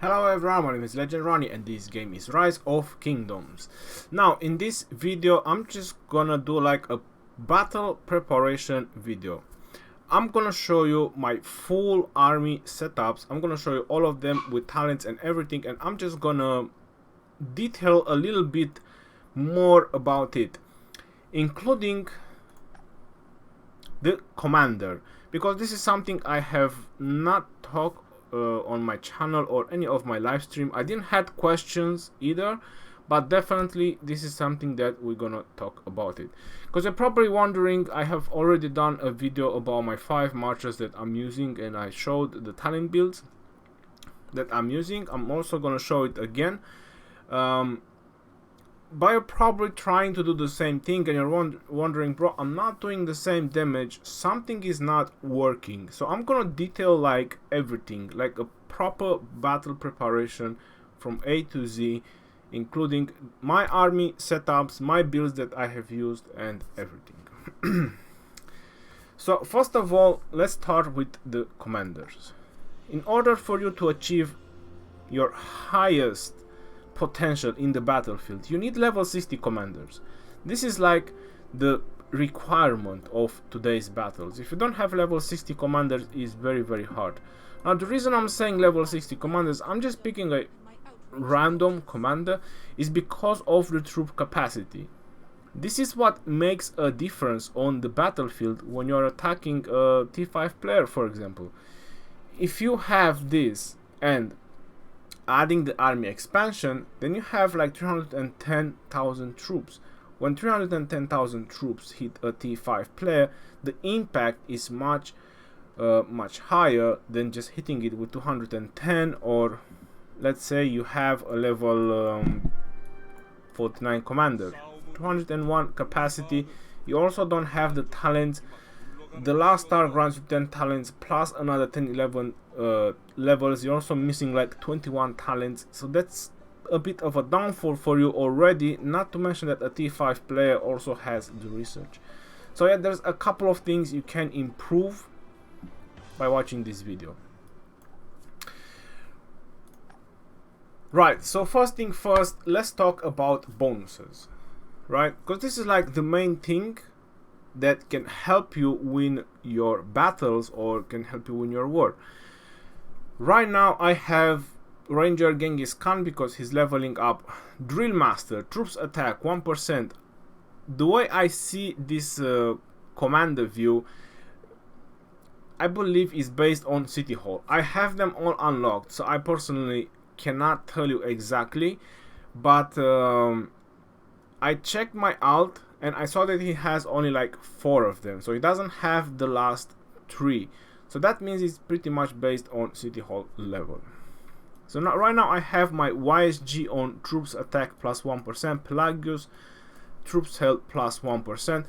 Hello everyone, my name is Legend Ronnie and this game is Rise of Kingdoms. Now in this video I'm just gonna do like a battle preparation video. I'm gonna show you my full army setups. I'm gonna show you all of them with talents and everything, and I'm just gonna detail a little bit more about it, including the commander, because this is something I have not talked on my channel or any of my live stream. I didn't had questions either, but definitely this is something that we're gonna talk about it, because you're probably wondering, I have already done a video about my 5 marchers that I'm using and I showed the talent builds that I'm using. I'm also gonna show it again, but you're probably trying to do the same thing and you're wondering, bro, I'm not doing the same damage, something is not working. So I'm gonna detail like everything, like a proper battle preparation from A to Z, including my army setups, my builds that I have used, and everything. So first of all, let's start with the commanders. In order for you to achieve your highest potential in the battlefield, you need level 60 commanders. This is like the requirement of today's battles. If you don't have level 60 commanders, it's very hard. Now the reason I'm saying level 60 commanders, I'm just picking a random commander, is because of the troop capacity. This is what makes a difference on the battlefield when you're attacking a T5 player, for example. If you have this and adding the army expansion, then you have like 310,000 troops. When 310,000 troops hit a T5 player, the impact is much higher than just hitting it with 210, or let's say you have a level 49 commander, 201 capacity. You also don't have the talents. The last star grants you 10 talents plus another 10-11 levels. You're also missing like 21 talents, so that's a bit of a downfall for you already, not to mention that a T5 player also has the research. So yeah, there's a couple of things you can improve by watching this video. Right, so first thing first, let's talk about bonuses, right? Because this is like the main thing that can help you win your battles or can help you win your war. Right now I have Ranger Genghis Khan because he's leveling up. Drill Master, troops attack 1%. The way I see this commander view, I believe is based on City Hall. I have them all unlocked, so I personally cannot tell you exactly, but I checked my alt and I saw that he has only like 4 of them, so he doesn't have the last 3. So that means it's pretty much based on City Hall level. So now, right now I have my YSG on troops attack plus 1%, Pelagius troops held plus 1%,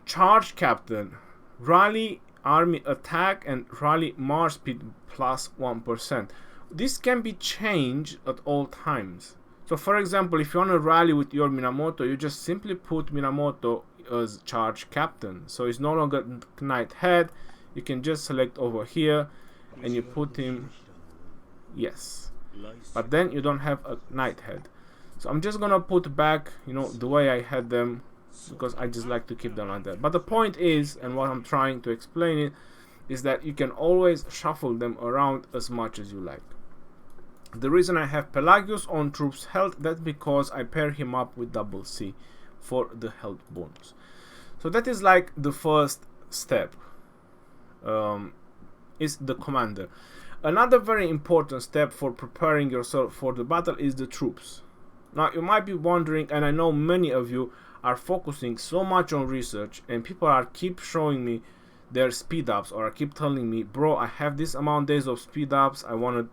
Charge Captain, rally army attack and rally march speed plus 1%. This can be changed at all times. So for example, if you want to rally with your Minamoto, you just simply put Minamoto as charge captain. So it's no longer knight head. You can just select over here and you put him, yes. But then you don't have a knight head. So I'm just gonna put back, you know, the way I had them, because I just like to keep them like that. But the point is, and what I'm trying to explain it, is that you can always shuffle them around as much as you like. The reason I have Pelagius on troops health, that's because I pair him up with double C for the health bonus. So that is like the first step, is the commander. Another very important step for preparing yourself for the battle is the troops. Now you might be wondering, and I know many of you are focusing so much on research, and people are keep showing me their speed ups, or keep telling me, bro, I have this amount days of speed ups, I want to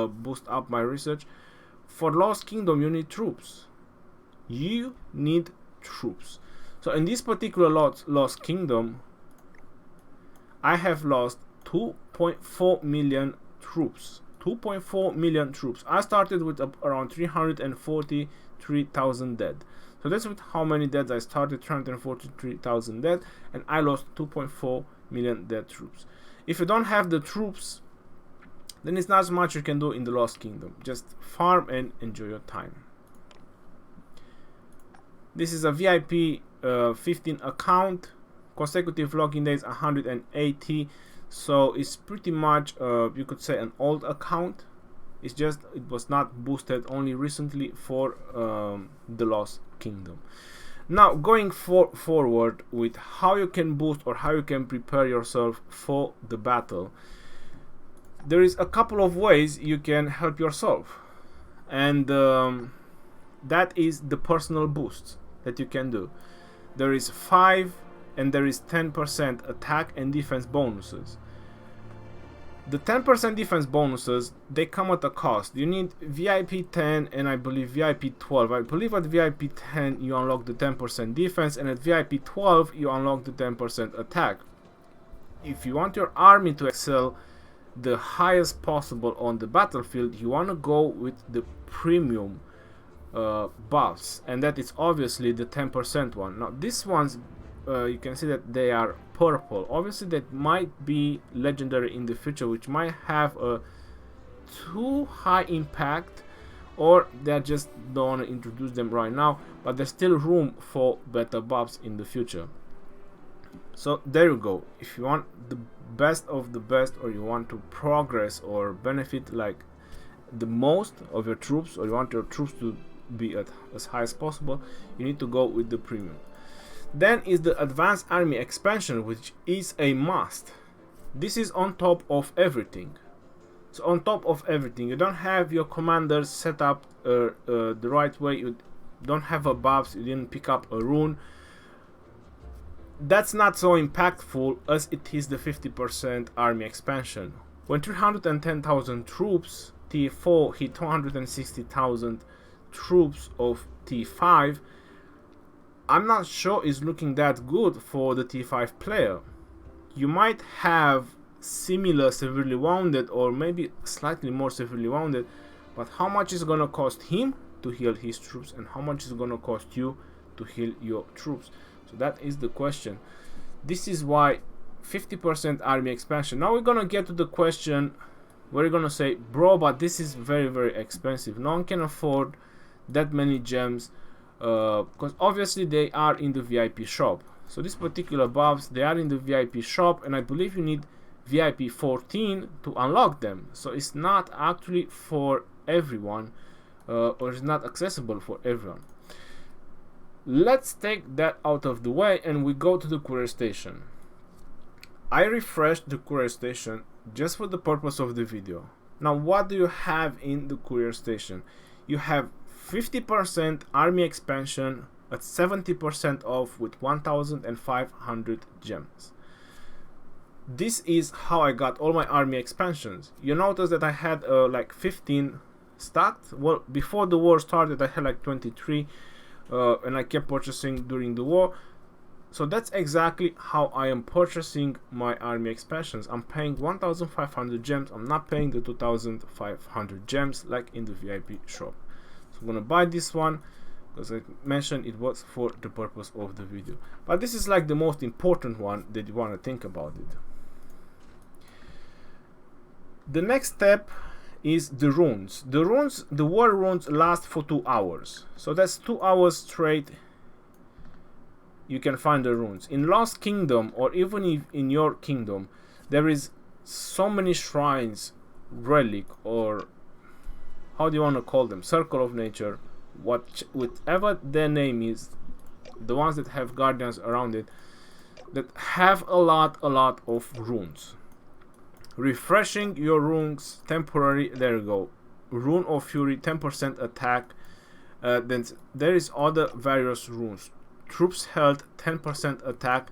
boost up my research. For Lost Kingdom you need troops. You need troops. So in this particular Lost Kingdom, I have lost 2.4 million troops. 2.4 million troops. I started with around 343,000 dead. So that's with how many deaths I started, 343,000 dead, and I lost 2.4 million dead troops. If you don't have the troops, then it's not as much you can do in the Lost Kingdom. Just farm and enjoy your time. This is a VIP 15 account, consecutive login days 180, so it's pretty much you could say an old account. It's just it was not boosted only recently for the Lost Kingdom. Now going forward with how you can boost or how you can prepare yourself for the battle, there is a couple of ways you can help yourself, and that is the personal boosts that you can do. There is 5 and there is 10% attack and defense bonuses. The 10% defense bonuses, they come at a cost. You need VIP 10 and I believe VIP 12. I believe at VIP 10 you unlock the 10% defense, and at VIP 12 you unlock the 10% attack. If you want your army to excel the highest possible on the battlefield, you want to go with the premium buffs, and that is obviously the 10% one. Now these ones you can see that they are purple. Obviously that might be legendary in the future, which might have a too high impact, or they just don't want to introduce them right now, but there's still room for better buffs in the future. So there you go. If you want the best of the best, or you want to progress or benefit like the most of your troops, or you want your troops to be at as high as possible, you need to go with the premium. Then is the advanced army expansion, which is a must. This is on top of everything. So on top of everything, you don't have your commanders set up the right way, you don't have a buffs, you didn't pick up a rune. That's not so impactful as it is the 50% army expansion. When 310,000 troops T4 hit 260,000 troops of T5, I'm not sure it's looking that good for the T5 player. You might have similar severely wounded, or maybe slightly more severely wounded, but how much is gonna cost him to heal his troops, and how much is gonna cost you to heal your troops? So that is the question. This is why 50% army expansion. Now we're gonna get to the question where you're gonna say, bro, but this is very, very expensive. No one can afford that many gems, because obviously they are in the VIP shop. So these particular buffs, they are in the VIP shop, and I believe you need VIP 14 to unlock them. So it's not actually for everyone, or it's not accessible for everyone. Let's take that out of the way and we go to the courier station. I refreshed the courier station just for the purpose of the video. Now what do you have in the courier station? You have 50% army expansion at 70% off with 1,500 gems. This is how I got all my army expansions. You notice that I had like 15 stacked. Well, before the war started I had like 23, and I kept purchasing during the war. So that's exactly how I am purchasing my army expansions. I'm paying 1,500 gems. I'm not paying the 2,500 gems like in the VIP shop. So I'm gonna buy this one because I mentioned it was for the purpose of the video. But this is like the most important one that you want to think about it. The next step is the runes. The war runes last for 2 hours. So that's 2 hours straight you can find the runes. In Lost Kingdom, or even if in your kingdom, there is so many shrines, relic, or how do you want to call them, circle of nature, whatever their name is, the ones that have guardians around it, that have a lot of runes. Refreshing your runes temporary, there you go. Rune of Fury, 10% attack. Then there is other various runes. Troops health, 10% attack.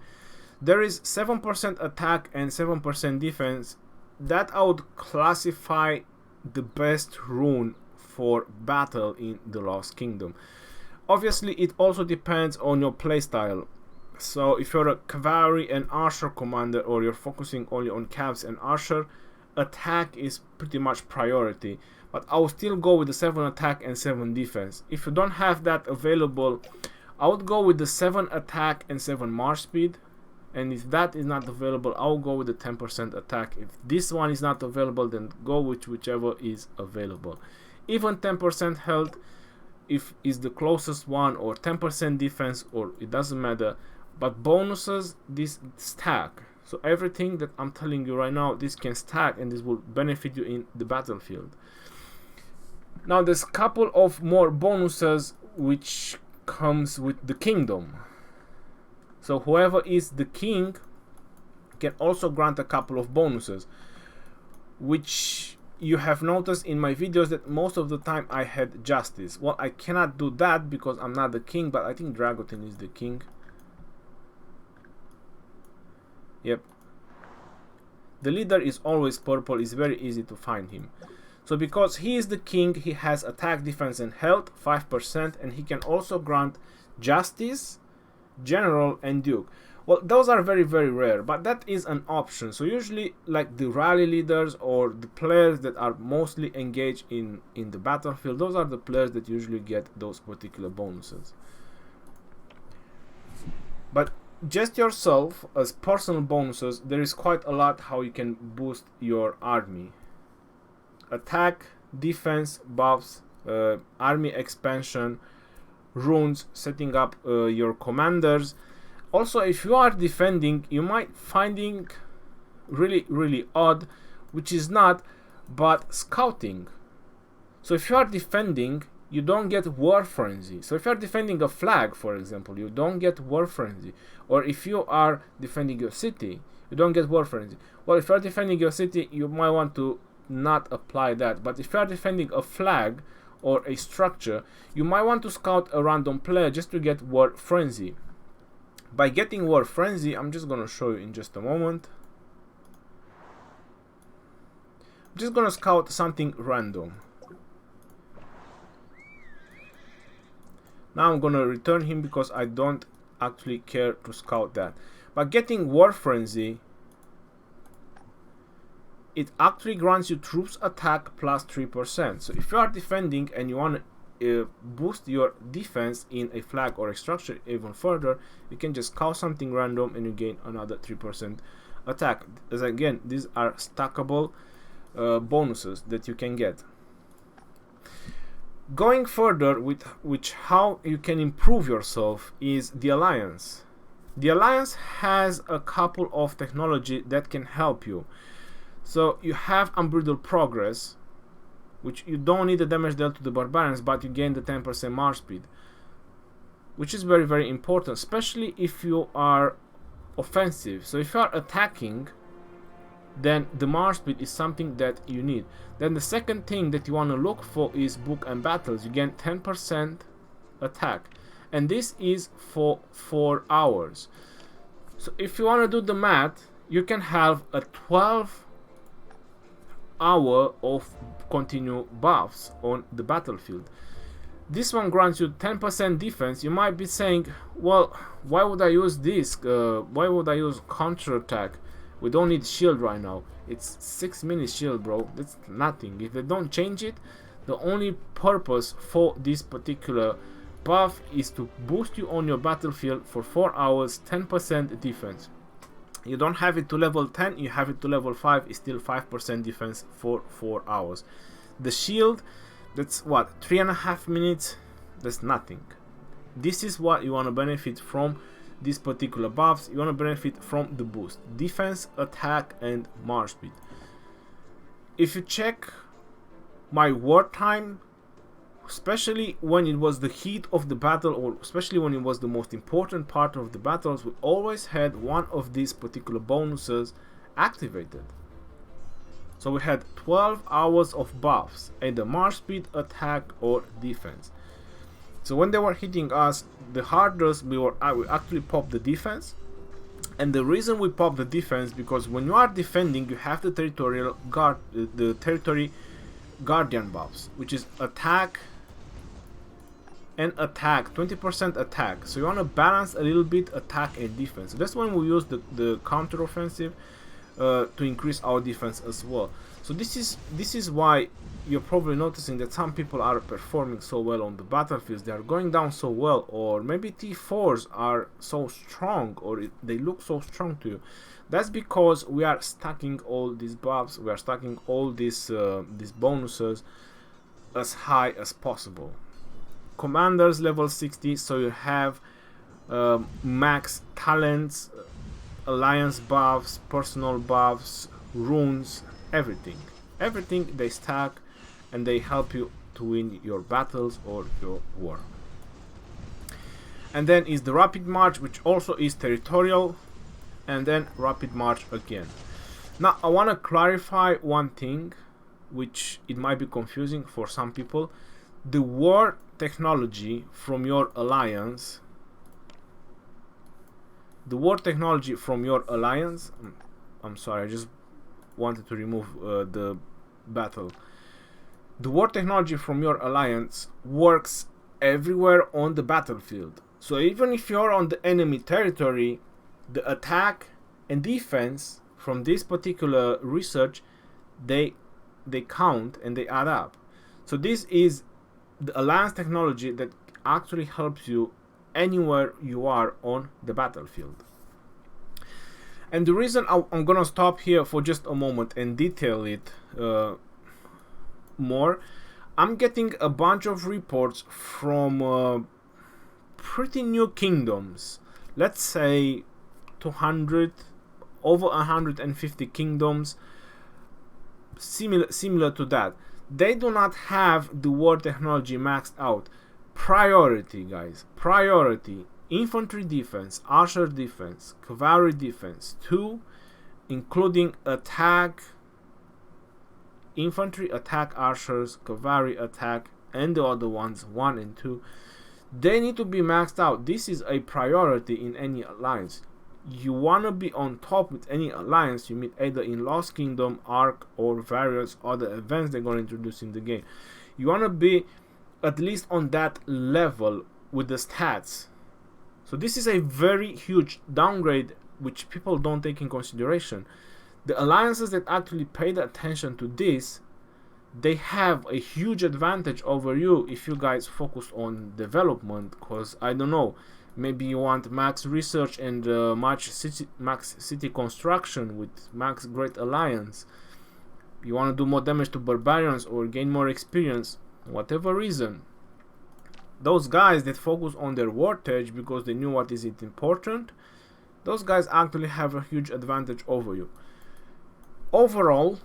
There is 7% attack and 7% defense. That I would classify the best rune for battle in the Lost Kingdom. Obviously it also depends on your playstyle. So if you're a Cavalry and Archer commander, or you're focusing only on Cavs and Archer, attack is pretty much priority. But I would still go with the 7 attack and 7 defense. If you don't have that available, I would go with the 7 attack and 7 march speed. and if that is not available, I'll go with the 10% attack. If this one is not available, then go with whichever is available. Even 10% health if is the closest one, or 10% defense, or it doesn't matter. But bonuses, this stack. So everything that I'm telling you right now, this can stack, and this will benefit you in the battlefield. Now there's a couple of more bonuses which comes with the kingdom. So whoever is the king can also grant a couple of bonuses, which you have noticed in my videos that most of the time I had justice. Well, I cannot do that because I'm not the king, but I think Dragutin is the king. Yep. The leader is always purple, it's very easy to find him. So because he is the king, he has attack, defense and health 5%, and he can also grant justice, general and duke. Well, those are very rare, but that is an option. So usually like the rally leaders or the players that are mostly engaged in the battlefield, those are the players that usually get those particular bonuses. But just yourself as personal bonuses, there is quite a lot how you can boost your army. Attack, defense, buffs, army expansion, runes, setting up your commanders. Also, if you are defending, you might finding really odd, which is not, but scouting. So if you are defending, you don't get war frenzy. So if you are defending a flag, for example, you don't get war frenzy. Or if you are defending your city, you don't get war frenzy. Well, if you are defending your city, you might want to not apply that. But if you are defending a flag or a structure, you might want to scout a random player just to get war frenzy. By getting war frenzy, I'm just gonna show you in just a moment. I'm just gonna scout something random. Now I'm gonna return him because I don't actually care to scout that. But getting war frenzy, it actually grants you troops attack plus 3%. So if you are defending and you want to boost your defense in a flag or a structure even further, you can just scout something random and you gain another 3% attack. As again, these are stackable bonuses that you can get. Going further with how you can improve yourself is the Alliance. The Alliance has a couple of technology that can help you. So you have Unbridled Progress, which you don't need the damage dealt to the barbarians, but you gain the 10% march speed, which is very important, especially if you are offensive. So if you are attacking, then the march speed is something that you need. Then the second thing that you want to look for is Book and Battles. You gain 10% attack, and this is for 4 hours. So if you want to do the math, you can have a 12-hour of continual buffs on the battlefield. This one grants you 10% defense. You might be saying, well, why would I use this? Why would I use counterattack? We don't need shield right now. It's 6 minutes shield, bro. That's nothing. If they don't change it, the only purpose for this particular buff is to boost you on your battlefield for 4 hours, 10% defense. You don't have it to level 10, you have it to level 5, it's still 5% defense for 4 hours. The shield, that's what, 3.5 minutes? That's nothing. This is what you want to benefit from these particular buffs. You want to benefit from the boost. Defense, attack, and march speed. If you check my wartime, especially when it was the heat of the battle, or especially when it was the most important part of the battles, we always had one of these particular bonuses activated. So we had 12 hours of buffs, either march speed, attack, or defense. So when they were hitting us the hardest, we actually popped the defense. And the reason we pop the defense, because when you are defending, you have the territorial guard, the territory guardian buffs, which is attack and attack, 20% attack. So you want to balance a little bit attack and defense. So that's when we use the counter offensive to increase our defense as well. So this is why you're probably noticing that some people are performing so well on the battlefields. They are going down so well, or maybe T4s are so strong, or they look so strong to you. That's because we are stacking all these buffs, we are stacking all these bonuses as high as possible. Commanders level 60, so you have max talents, alliance buffs, personal buffs, runes, everything they stack, and they help you to win your battles or your war. And then is the rapid march, which also is territorial, and then rapid march again. Now I want to clarify one thing, which it might be confusing for some people. The war technology from your alliance, I'm sorry, I just wanted to remove the battle. The war technology from your alliance works everywhere on the battlefield. So even if you're on the enemy territory, the attack and defense from this particular research, they count and they add up. So this is the alliance technology that actually helps you anywhere you are on the battlefield. And the reason I'm gonna stop here for just a moment and detail it more, I'm getting a bunch of reports from pretty new kingdoms. Let's say 200, over 150 kingdoms, similar to that. They do not have the war technology maxed out. Priority, guys, priority. Infantry defense, archer defense, cavalry defense 2, including attack, infantry, attack, archers, cavalry, attack, and the other ones 1 and 2. They need to be maxed out. This is a priority in any alliance. You want to be on top with any alliance you meet, either in Lost Kingdom, Ark, or various other events they're going to introduce in the game. You want to be at least on that level with the stats. So this is a very huge downgrade which people don't take in consideration. The alliances that actually paid attention to this, they have a huge advantage over you if you guys focus on development, because I don't know, maybe you want max research and max city construction with max great alliance. You want to do more damage to barbarians or gain more experience, whatever reason. Those guys that focus on their wartage because they knew what is it important, those guys actually have a huge advantage over you. Overall,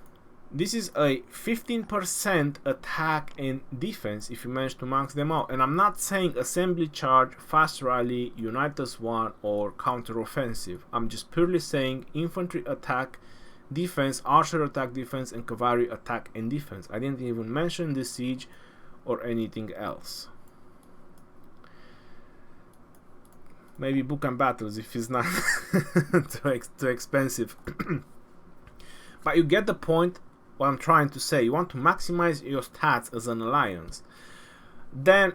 this is a 15% attack and defense if you manage to max them out. And I'm not saying assembly charge, fast rally, unite as one, or counter offensive. I'm just purely saying infantry attack, defense, archer attack, defense, and cavalry attack and defense. I didn't even mention the siege or anything else. Maybe book and battles if it's not too expensive. But you get the point what I'm trying to say. You want to maximize your stats as an alliance. Then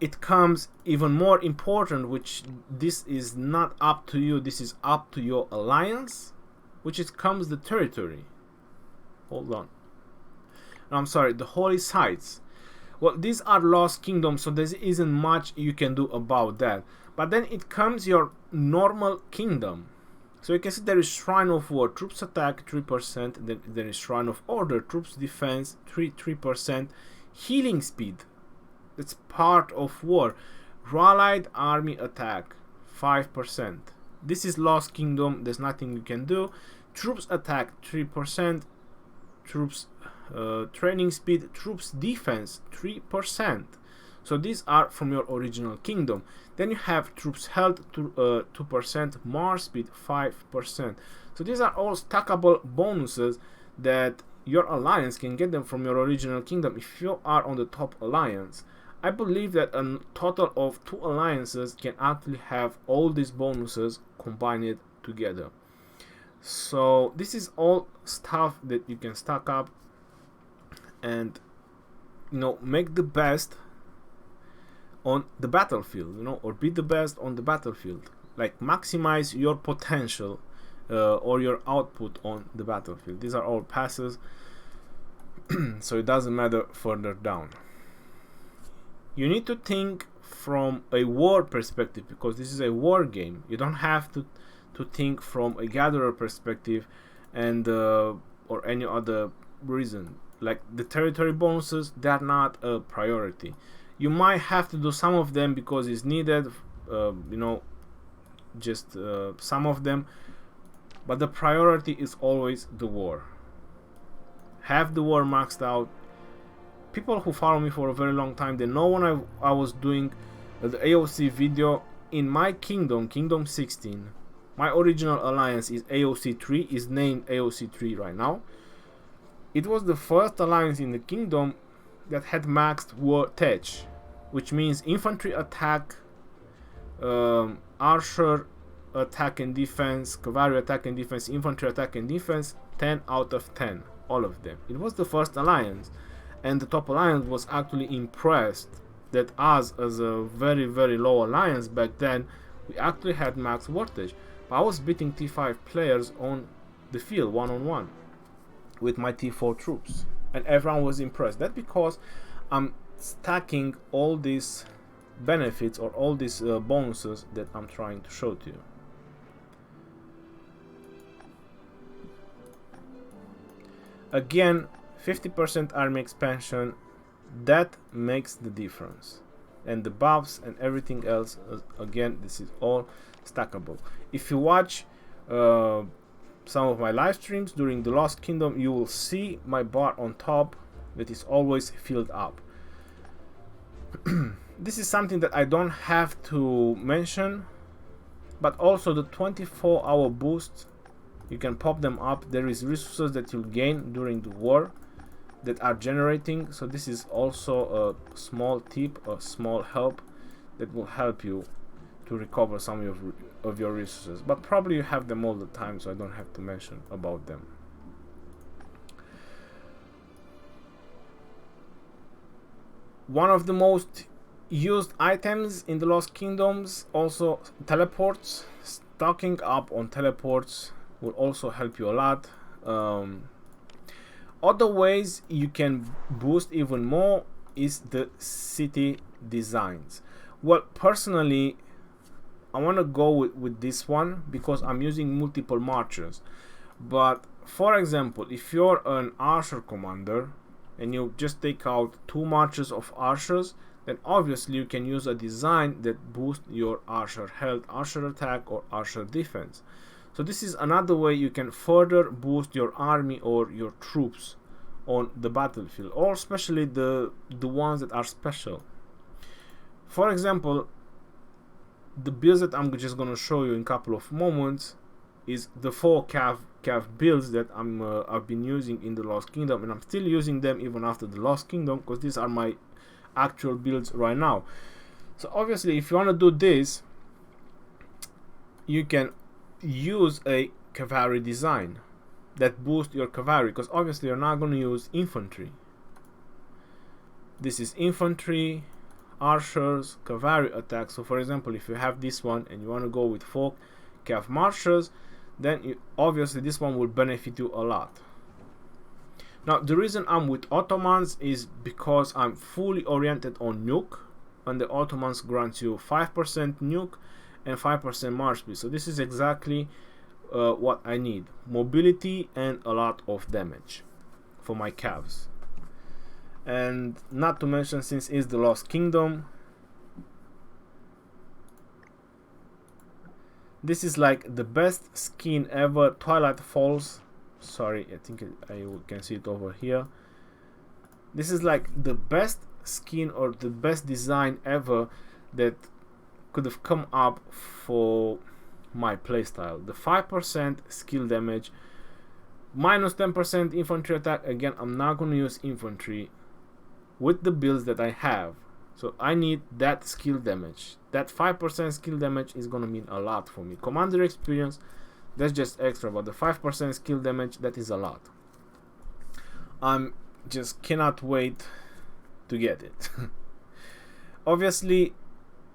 it comes even more important, which this is not up to you, this is up to your alliance, which it comes the territory. Hold on. I'm sorry, the holy sites. Well, these are lost kingdoms, so there isn't much you can do about that. But then it comes your normal kingdom. So you can see there is Shrine of War, troops attack 3%, then there is Shrine of Order, troops defense 3%, healing speed, that's part of war, Rallied Army attack 5%. This is Lost Kingdom, there's nothing you can do. Troops attack 3%, troops training speed, troops defense 3%. So these are from your original kingdom. Then you have troops health 2%, march speed 5%. So these are all stackable bonuses that your alliance can get them from your original kingdom if you are on the top alliance. I believe that a total of 2 alliances can actually have all these bonuses combined together. So this is all stuff that you can stack up and, you know, make the best on the battlefield, you know, or be the best on the battlefield. Like maximize your potential or your output on the battlefield. These are all passes. so it doesn't matter further down. You need to think from a war perspective, because this is a war game. You don't have to think from a gatherer perspective and or any other reason. Like the territory bonuses, they're not a priority. You might have to do some of them because it's needed, just some of them, but the priority is always the war. Have the war maxed out. People who follow me for a very long time, they know when I was doing the AOC video in my kingdom 16. My original alliance is AOC 3, is named AOC 3 right now. It was the first alliance in the kingdom that had maxed war tech, which means infantry attack, archer attack and defense, cavalry attack and defense, infantry attack and defense, 10 out of 10, all of them. It was the first alliance, and the top alliance was actually impressed that us, as a very, very low alliance back then, we actually had max wattage. But I was beating T5 players on the field one-on-one with my T4 troops, and everyone was impressed. That's because I'm stacking all these benefits or all these bonuses that I'm trying to show to you. Again, 50% army expansion, that makes the difference. And the buffs and everything else, again, this is all stackable. If you watch some of my live streams during the Lost Kingdom, you will see my bar on top that is always filled up. This is something that I don't have to mention, but also the 24-hour boosts, you can pop them up. There is resources that you'll gain during the war that are generating, so this is also a small tip, a small help that will help you to recover some of your resources, but probably you have them all the time, so I don't have to mention about them. One of the most used items in the Lost Kingdoms, also teleports. Stocking up on teleports will also help you a lot. Other ways you can boost even more is the city designs. Well, personally, I want to go with this one because I'm using multiple marchers. But for example, if you're an archer commander and you just take out 2 marches of archers, then obviously you can use a design that boosts your archer health, archer attack, or archer defense. So this is another way you can further boost your army or your troops on the battlefield, or especially the ones that are special. For example, the builds that I'm just gonna show you in a couple of moments is the 4 cav builds that I've been using in the Lost Kingdom, and I'm still using them even after the Lost Kingdom because these are my actual builds right now. So obviously, if you want to do this, you can use a cavalry design that boosts your cavalry, because obviously you're not going to use infantry. This is infantry, archers, cavalry attack. So for example, if you have this one and you want to go with 4 cav marchers, then obviously this one will benefit you a lot. Now the reason I'm with Ottomans is because I'm fully oriented on nuke, and the Ottomans grant you 5% nuke and 5% march speed. So this is exactly what I need: mobility and a lot of damage for my cavs. And not to mention, since it's the Lost Kingdom, this is like the best skin ever. Twilight Falls, sorry, I think I can see it over here. This is like the best skin or the best design ever that could have come up for my playstyle. The 5% skill damage, minus 10% infantry attack. Again, I'm not going to use infantry with the builds that I have, so I need that skill damage. That 5% skill damage is going to mean a lot for me. Commander experience, that's just extra, but the 5% skill damage, that is a lot. I'm just cannot wait to get it. Obviously,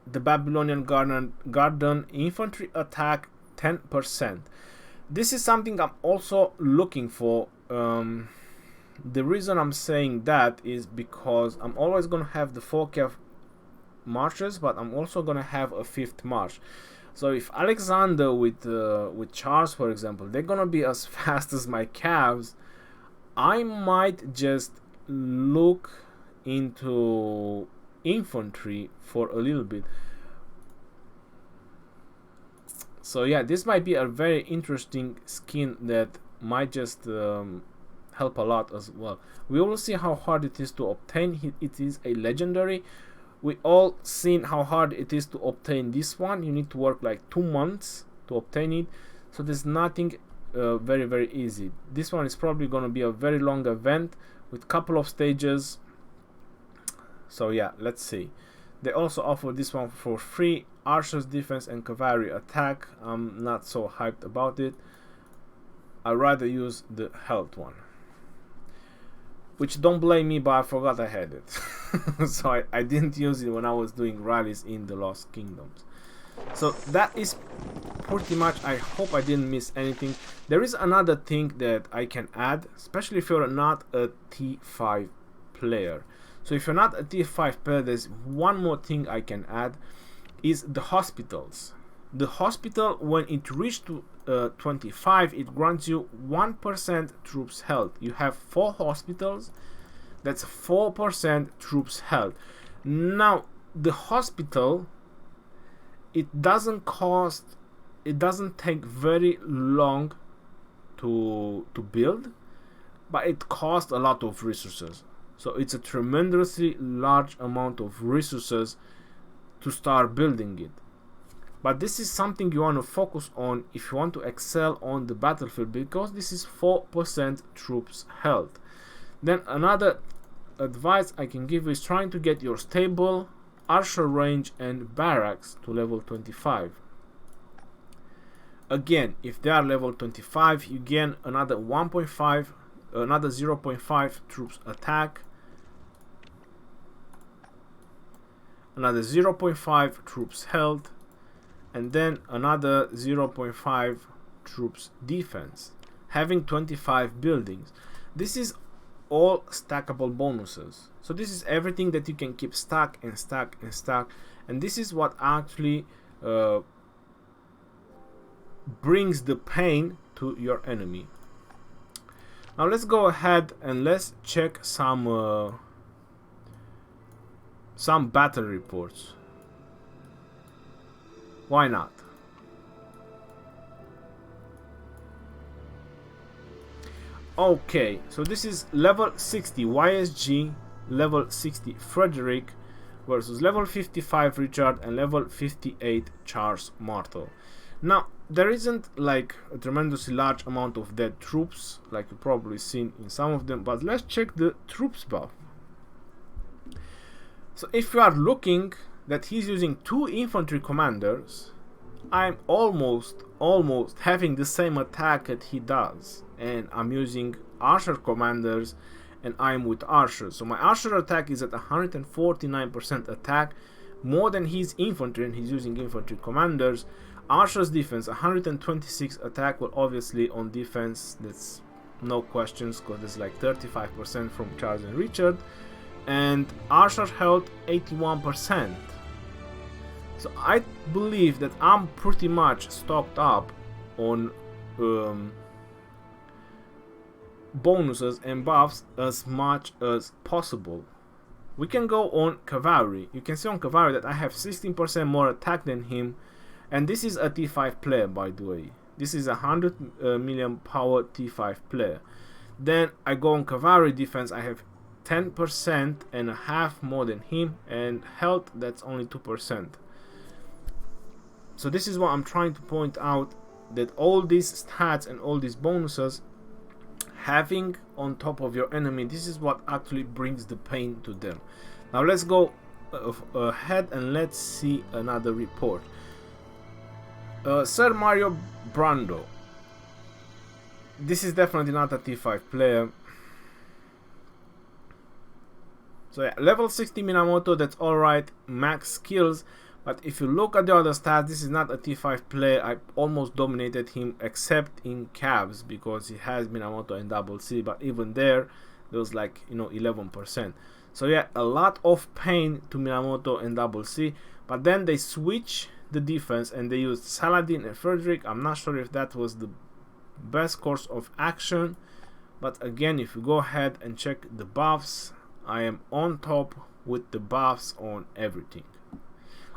the Babylonian Garden infantry attack 10%. This is something I'm also looking for. The reason I'm saying that is because I'm always going to have the 4 cav marches, but I'm also going to have a 5th march. So if Alexander with Charles, for example, they're going to be as fast as my cavs, I might just look into infantry for a little bit. So yeah, this might be a very interesting skin that might just help a lot as well. We will see how hard it is to obtain. It is a legendary. We all seen how hard it is to obtain this one. You need to work like 2 months to obtain it. So there's nothing very easy. This one is probably going to be a very long event with couple of stages. So yeah, let's see. They also offer this one for free: Archer's Defense and Cavalry Attack. I'm not so hyped about it. I'd rather use the health one, which, don't blame me, but I forgot I had it. So I didn't use it when I was doing rallies in the Lost Kingdoms. So that is pretty much. I hope I didn't miss anything. There is another thing that I can add, especially if you're not a T5 player. So if you're not a T5 player, there's one more thing I can add, is the hospitals. The hospital, when it reaches to 25, it grants you 1% troops health. You have 4 hospitals, that's 4% troops health. Now the hospital, it doesn't take very long to build, but it costs a lot of resources. So it's a tremendously large amount of resources to start building it. But this is something you want to focus on if you want to excel on the battlefield, because this is 4% troops health. Then another advice I can give you is trying to get your stable, archer range and barracks to level 25. Again, if they are level 25, you gain another 0.5 troops attack, another 0.5 troops health, and then another 0.5 troops defense, having 25 buildings. This is all stackable bonuses. So this is everything that you can keep stack and stack and stack, and this is what actually brings the pain to your enemy. Now let's go ahead and let's check some battle reports. Why not? Okay, so this is level 60 YSG, level 60 Frederick versus level 55 Richard and level 58 Charles Martel. Now there isn't like a tremendously large amount of dead troops like you've probably seen in some of them, but let's check the troops buff. So if you are looking that he's using 2 infantry commanders, I'm almost having the same attack that he does, and I'm using archer commanders and I'm with archers. So my archer attack is at 149% attack, more than his infantry, and he's using infantry commanders. Archer's defense 126 attack. Well, obviously on defense that's no questions, because there's like 35% from Charles and Richard, and archer health 81%. So I believe that I'm pretty much stocked up on bonuses and buffs as much as possible. We can go on Cavalry. You can see on Cavalry that I have 16% more attack than him, and this is a T5 player, by the way. This is a 100 million power T5 player. Then I go on Cavalry defense. I have 10% and a half more than him, and health that's only 2%. So this is what I'm trying to point out, that all these stats and all these bonuses having on top of your enemy, this is what actually brings the pain to them. Now let's go ahead and let's see another report. Sir Mario Brando. This is definitely not a T5 player. So yeah, level 60 Minamoto, that's alright, max skills. But if you look at the other stats, this is not a T5 player. I almost dominated him except in cabs, because he has Minamoto and double C, but even there there was like, you know, 11%. So yeah, a lot of pain to Minamoto and Double C, but then they switch the defense and they used Saladin and Frederick. I'm not sure if that was the best course of action, but again, if you go ahead and check the buffs, I am on top with the buffs on everything.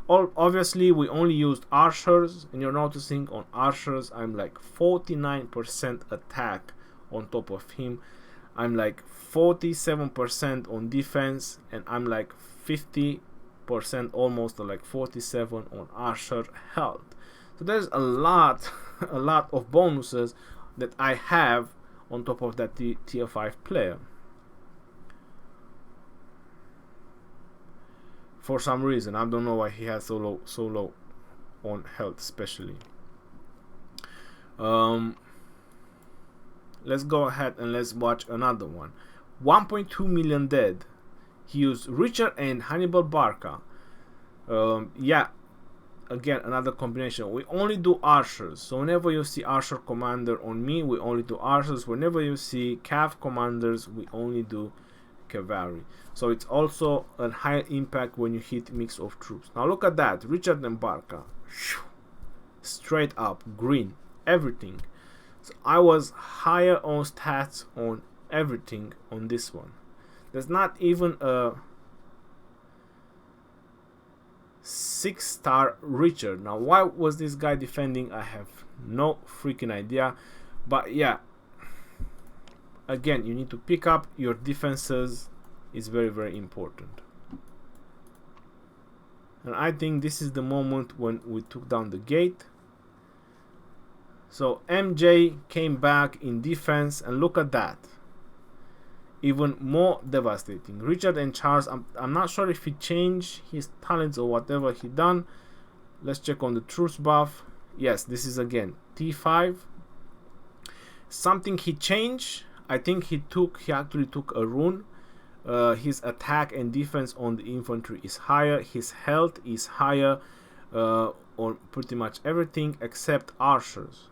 Obviously we only used archers, and you're noticing on archers I'm like 49% attack on top of him. I'm like 47% on defense, and I'm like 50%, almost like 47 on archer health. So there's a lot of bonuses that I have on top of that tier 5 player. For some reason, I don't know why he has so low on health, especially. Let's go ahead and let's watch another one. 1.2 million dead. He used Richard and Hannibal Barca. Yeah, again, another combination. We only do archers, so whenever you see archer commander on me, we only do archers. Whenever you see cav commanders, we only do cavalry. So it's also a higher impact when you hit mix of troops. Now look at that, Richard and Barca, straight up green, everything. So I was higher on stats on everything on this one. There's not even a 6-star Richard. Now why was this guy defending? I have no freaking idea, but yeah, again, you need to pick up your defenses. Is very, very important. And I think this is the moment when we took down the gate. So MJ came back in defense, and look at that, even more devastating. Richard and Charles, I'm not sure if he changed his talents or whatever he done. Let's check on the troops buff. Yes, this is again T5. Something he changed. I think he actually took a rune. His attack and defense on the infantry is higher. His health is higher on pretty much everything except archers.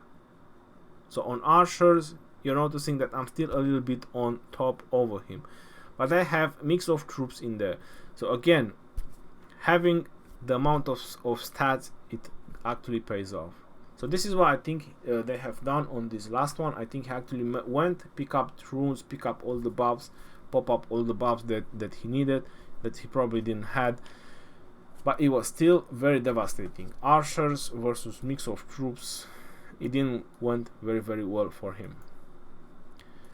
So on archers, you're noticing that I'm still a little bit on top over him, but I have mix of troops in there. So again, having the amount of stats, it actually pays off. So this is what I think they have done on this last one. I think he actually went, pick up runes, pick up all the buffs, pop up all the buffs that he needed, that he probably didn't had, but it was still very devastating. Archers versus mix of troops, it didn't went very, very well for him.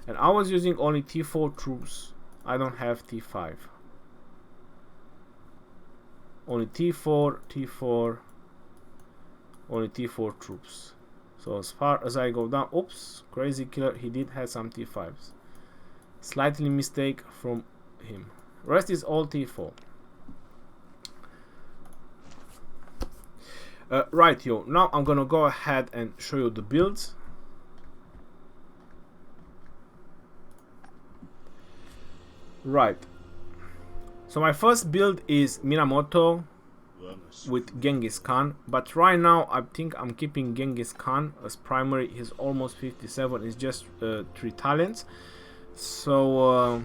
And I was using only T4 troops. I don't have T5. Only T4, only T4 troops. So as far as I go down, oops, crazy killer, he did have some T5s. Slightly mistake from him. Rest is all T4. Right, yo. Now I'm gonna go ahead and show you the builds. Right. So my first build is Minamoto with Genghis Khan, but right now I think I'm keeping Genghis Khan as primary. He's almost 57. It's just 3 talents. So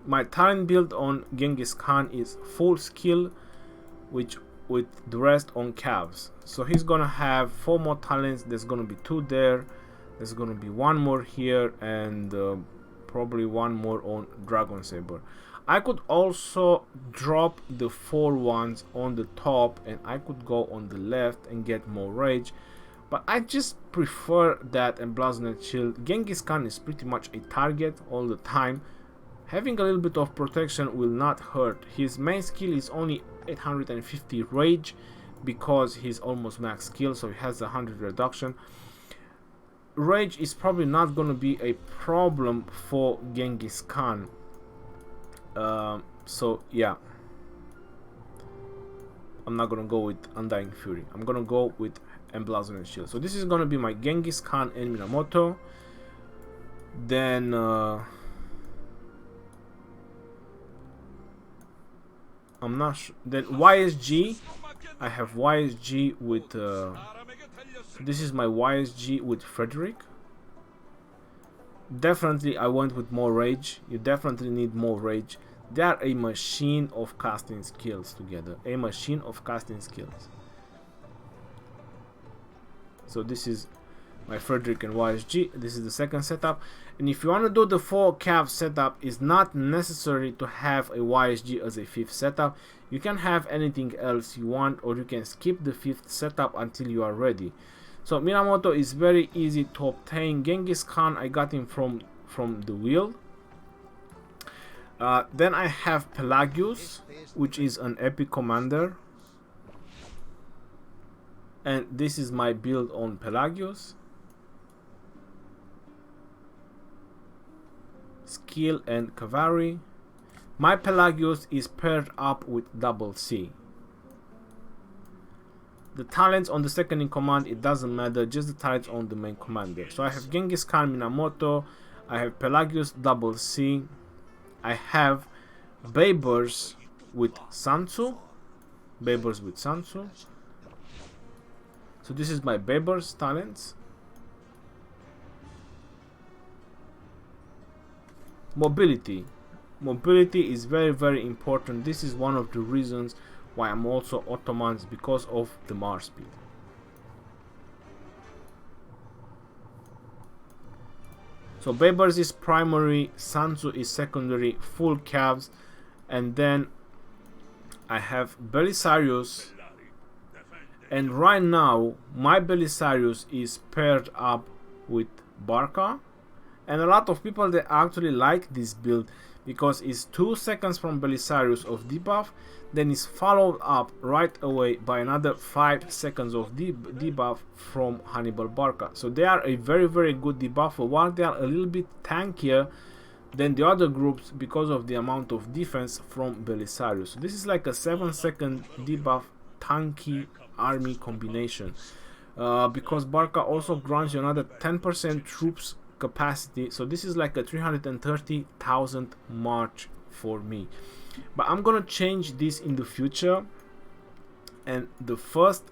my talent build on Genghis Khan is full skill, which with the rest on calves. So he's gonna have 4 more talents. There's gonna be 2 there. There's gonna be 1 more here, and probably 1 more on Dragon Saber. I could also drop the 4 ones on the top, and I could go on the left and get more rage, but I just prefer that emblazoned shield. Genghis Khan is pretty much a target all the time. Having a little bit of protection will not hurt. His main skill is only 850 rage because he's almost max skill, so he has a 100 reduction. Rage is probably not going to be a problem for Genghis Khan. So yeah, I'm not gonna go with Undying Fury. I'm gonna go with Emblazoned Shield. So this is gonna be my Genghis Khan and Minamoto. Then I'm not sure. Then YSG, I have YSG with this is my YSG with Frederick. definitely I went with more rage. You definitely need more rage. They are a machine of casting skills together. A machine of casting skills. So this is my Frederick and YSG. This is the second setup. And if you want to do the 4 cav setup, it's not necessary to have a YSG as a 5th setup. You can have anything else you want, or you can skip the 5th setup until you are ready. So Minamoto is very easy to obtain. Genghis Khan, I got him from the wheel. Then I have Pelagius, which is an epic commander. And this is my build on Pelagius. Skill and Cavalry. My Pelagius is paired up with double C. The talents on the second in command, it doesn't matter, just the talents on the main commander. So I have Genghis Khan Minamoto, I have Pelagius double C, I have Babers with Sansu. Babers with Sansu. So this is my Babers talents. Mobility. Mobility is very, very important. This is one of the reasons why I'm also Ottomans, because of the march speed. So Babers is primary, Sansu is secondary, full calves, and then I have Belisarius, and right now my Belisarius is paired up with Barca. And a lot of people, they actually like this build because it's 2 seconds from Belisarius of debuff, then it's followed up right away by another 5 seconds of debuff from Hannibal Barca. So they are a very, very good debuffer. While they are a little bit tankier than the other groups because of the amount of defense from Belisarius. So this is like a 7-second debuff tanky army combination. Because Barca also grants you another 10% troops capacity, so this is like a 330,000 march for me. But I'm gonna change this in the future, and the first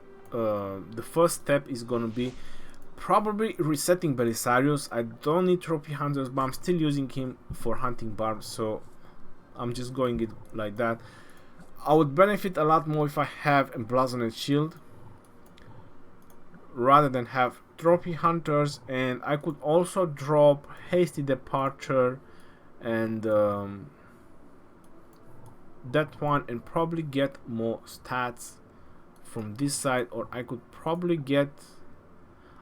step is gonna be probably resetting Belisarius. I don't need trophy hunters, but I'm still using him for hunting barbs, so I'm just going it like that. I would benefit a lot more if I have emblazoned shield rather than have trophy hunters, and I could also drop hasty departure and that one, and probably get more stats from this side, or I could probably get,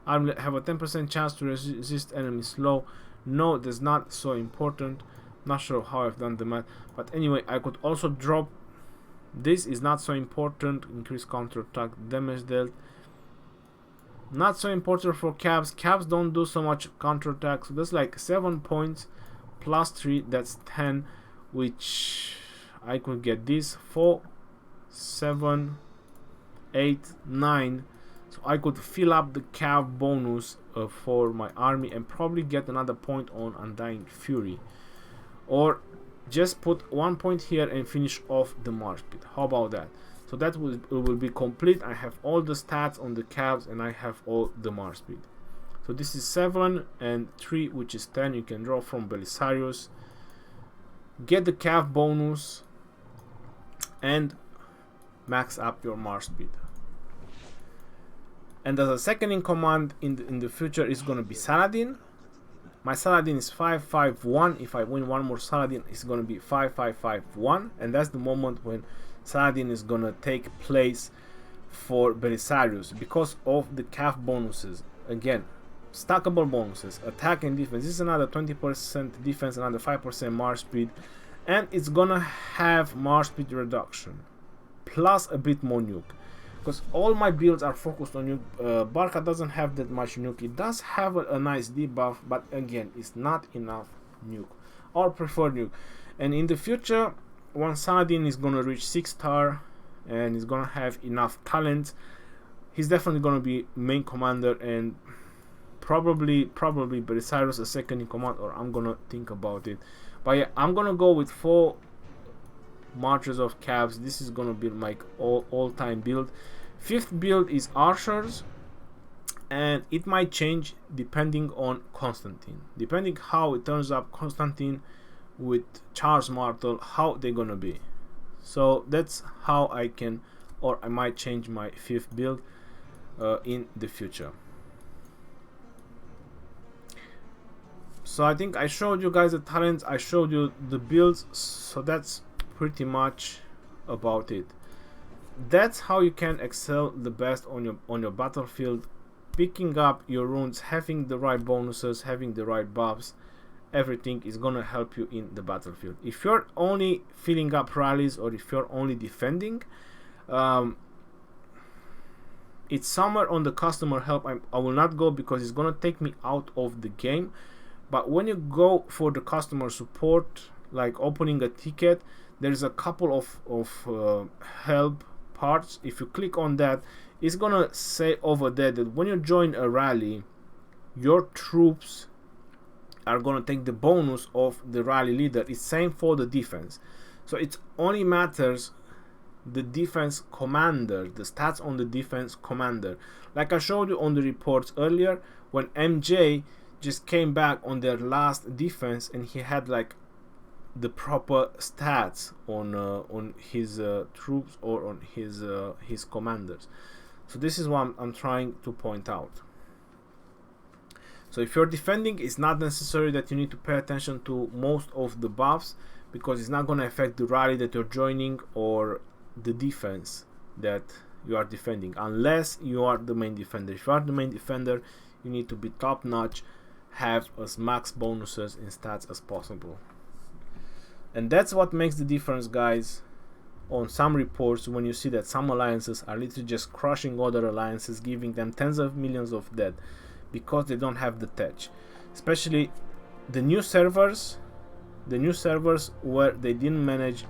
I have a 10% chance to resist enemy slow. No, that's not so important. Not sure how I've done the math, but anyway, I could also drop, this is not so important, increase counter attack damage dealt. Not so important for cabs. Cabs don't do so much counterattack, so that's like 7 points plus 3, that's 10, which I could get this 4, 7, 8, 9. So I could fill up the cav bonus for my army and probably get another point on Undying Fury, or just put 1 point here and finish off the march speed. How about that? So that will be complete. I have all the stats on the calves and I have all the march speed. So this is 7 and 3, which is 10. You can draw from Belisarius, get the calf bonus, and max up your march speed. And as a second in command in the future is going to be Saladin. My Saladin is 551. If I win one more Saladin, it's going to be 5551, and that's the moment when Saladin is gonna take place for Belisarius because of the calf bonuses. Again, stackable bonuses, attack and defense. This is another 20% defense, another 5% march speed, and it's gonna have march speed reduction plus a bit more nuke. Because all my builds are focused on nuke. Barca doesn't have that much nuke. It does have a nice debuff, but again, it's not enough nuke or preferred nuke. And in the future, once Saladin is gonna reach 6-star and is gonna have enough talent, he's definitely gonna be main commander, and probably Belisarius a second in command, or I'm gonna think about it. But yeah, I'm gonna go with 4 marchers of calves. This is gonna be my all-time build. 5th build is archers. and it might change depending on Constantine, depending how it turns up Constantine with Charles Martel, how they're gonna be. So that's how I can, or I might change my 5th build in the future. So I think I showed you guys the talents, I showed you the builds, so that's pretty much about it. That's how you can excel the best on your battlefield, picking up your runes, having the right bonuses, having the right buffs. Everything is gonna help you in the battlefield. If you're only filling up rallies, or if you're only defending, it's somewhere on the customer help. I will not go because it's gonna take me out of the game. But when you go for the customer support, like opening a ticket, there's a couple of help parts. If you click on that, it's gonna say over there that when you join a rally, your troops are gonna take the bonus of the rally leader. It's same for the defense. So it only matters the defense commander, the stats on the defense commander. Like I showed you on the reports earlier, when MJ just came back on their last defense and he had like the proper stats on his troops or on his commanders. So this is what I'm trying to point out. So if you're defending, it's not necessary that you need to pay attention to most of the buffs, because it's not going to affect the rally that you're joining or the defense that you are defending, unless you are the main defender. If you are the main defender, you need to be top notch, have as max bonuses in stats as possible. And that's what makes the difference, guys. On some reports, when you see that some alliances are literally just crushing other alliances, giving them tens of millions of dead because they don't have the tech. Especially the new servers where they didn't manage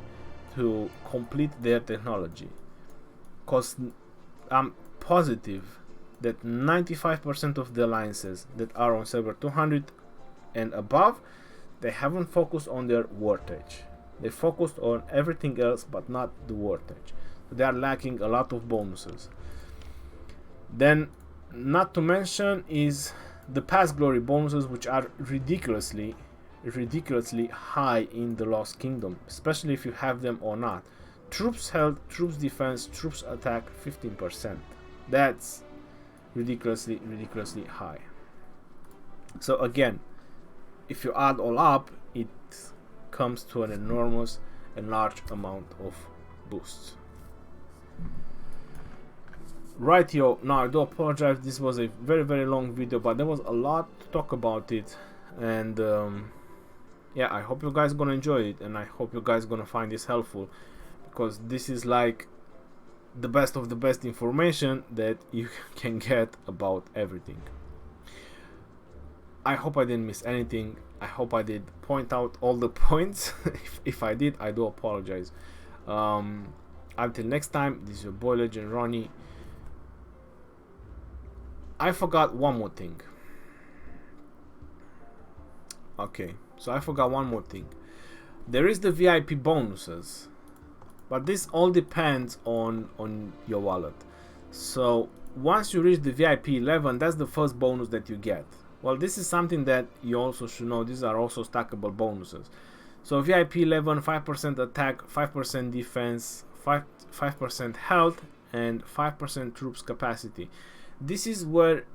to complete their technology. Because I'm positive that 95% of the alliances that are on server 200 and above, they haven't focused on their wartage. They focused on everything else but not the wartage. They are lacking a lot of bonuses. Then, not to mention is the past glory bonuses, which are ridiculously high in the Lost Kingdom, especially if you have them or not. Troops health, troops defense, troops attack 15%. That's ridiculously high. So again, if you add all up, it comes to an enormous and large amount of boosts. Right, yo, now I do apologize, this was a very long video, but there was a lot to talk about it, and yeah, I hope you guys gonna enjoy it, and I hope you guys gonna find this helpful, because this is like the best of the best information that you can get about everything. I hope I didn't miss anything. I hope I did point out all the points. if I did, I do apologize. Until next time, this is your boy Legend Ronnie. I forgot one more thing. Okay, so I forgot one more thing. There is the VIP bonuses, but this all depends on your wallet. So once you reach the VIP 11, that's the first bonus that you get. Well, this is something that you also should know. These are also stackable bonuses. So VIP 11, 5% attack, 5% defense, 5% health, and 5% troops capacity. This is where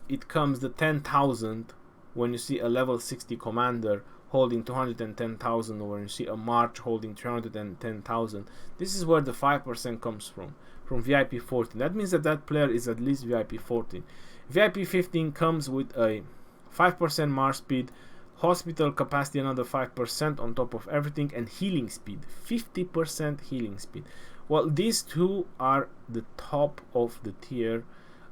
it comes the 10,000 when you see a level 60 commander holding 210,000, or when you see a March holding 310,000. This is where the 5% comes from VIP 14. That means that that player is at least VIP 14. VIP 15 comes with a 5% March speed, hospital capacity another 5% on top of everything, and healing speed, 50% healing speed. Well, these two are the top of the tier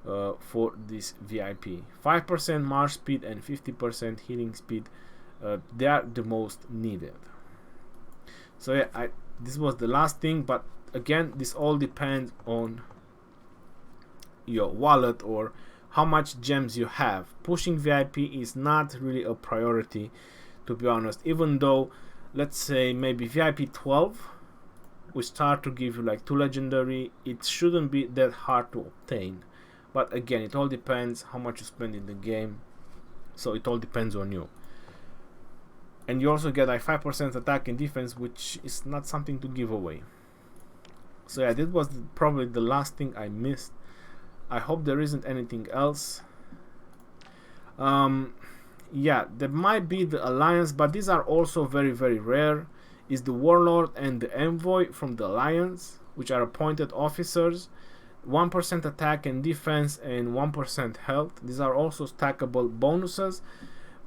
for this VIP. 5% March speed and 50% healing speed, they are the most needed. So yeah, this was the last thing, but again, this all depends on your wallet or how much gems you have. Pushing VIP is not really a priority, to be honest, even though, let's say maybe VIP 12 will start to give you like 2 legendary. It shouldn't be that hard to obtain, But again, it all depends how much you spend in the game, so it all depends on you. And you also get like 5% attack and defense, which is not something to give away. So yeah, this was probably the last thing I missed. I hope there isn't anything else. Yeah, there might be the Alliance, but these are also very, very rare. Is the Warlord and the Envoy from the Alliance, which are appointed officers. 1% attack and defense and 1% health. These are also stackable bonuses.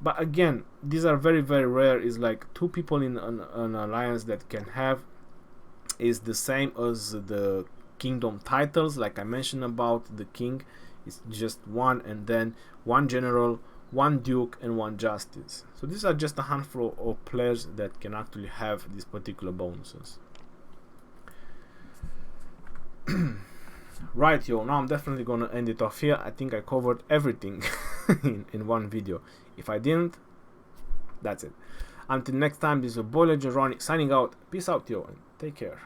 But again, these are very, very rare. Is like 2 people in an alliance that can have. Is the same as the kingdom titles, like I mentioned about the king. It's just 1, and then 1 general, 1 duke, and 1 justice. So these are just a handful of players that can actually have these particular bonuses. Right, yo, now I'm definitely gonna end it off here. I think I covered everything in one video. If I didn't, that's it. Until next time, this is your boy Legend Ronnie signing out. Peace out, yo, and take care.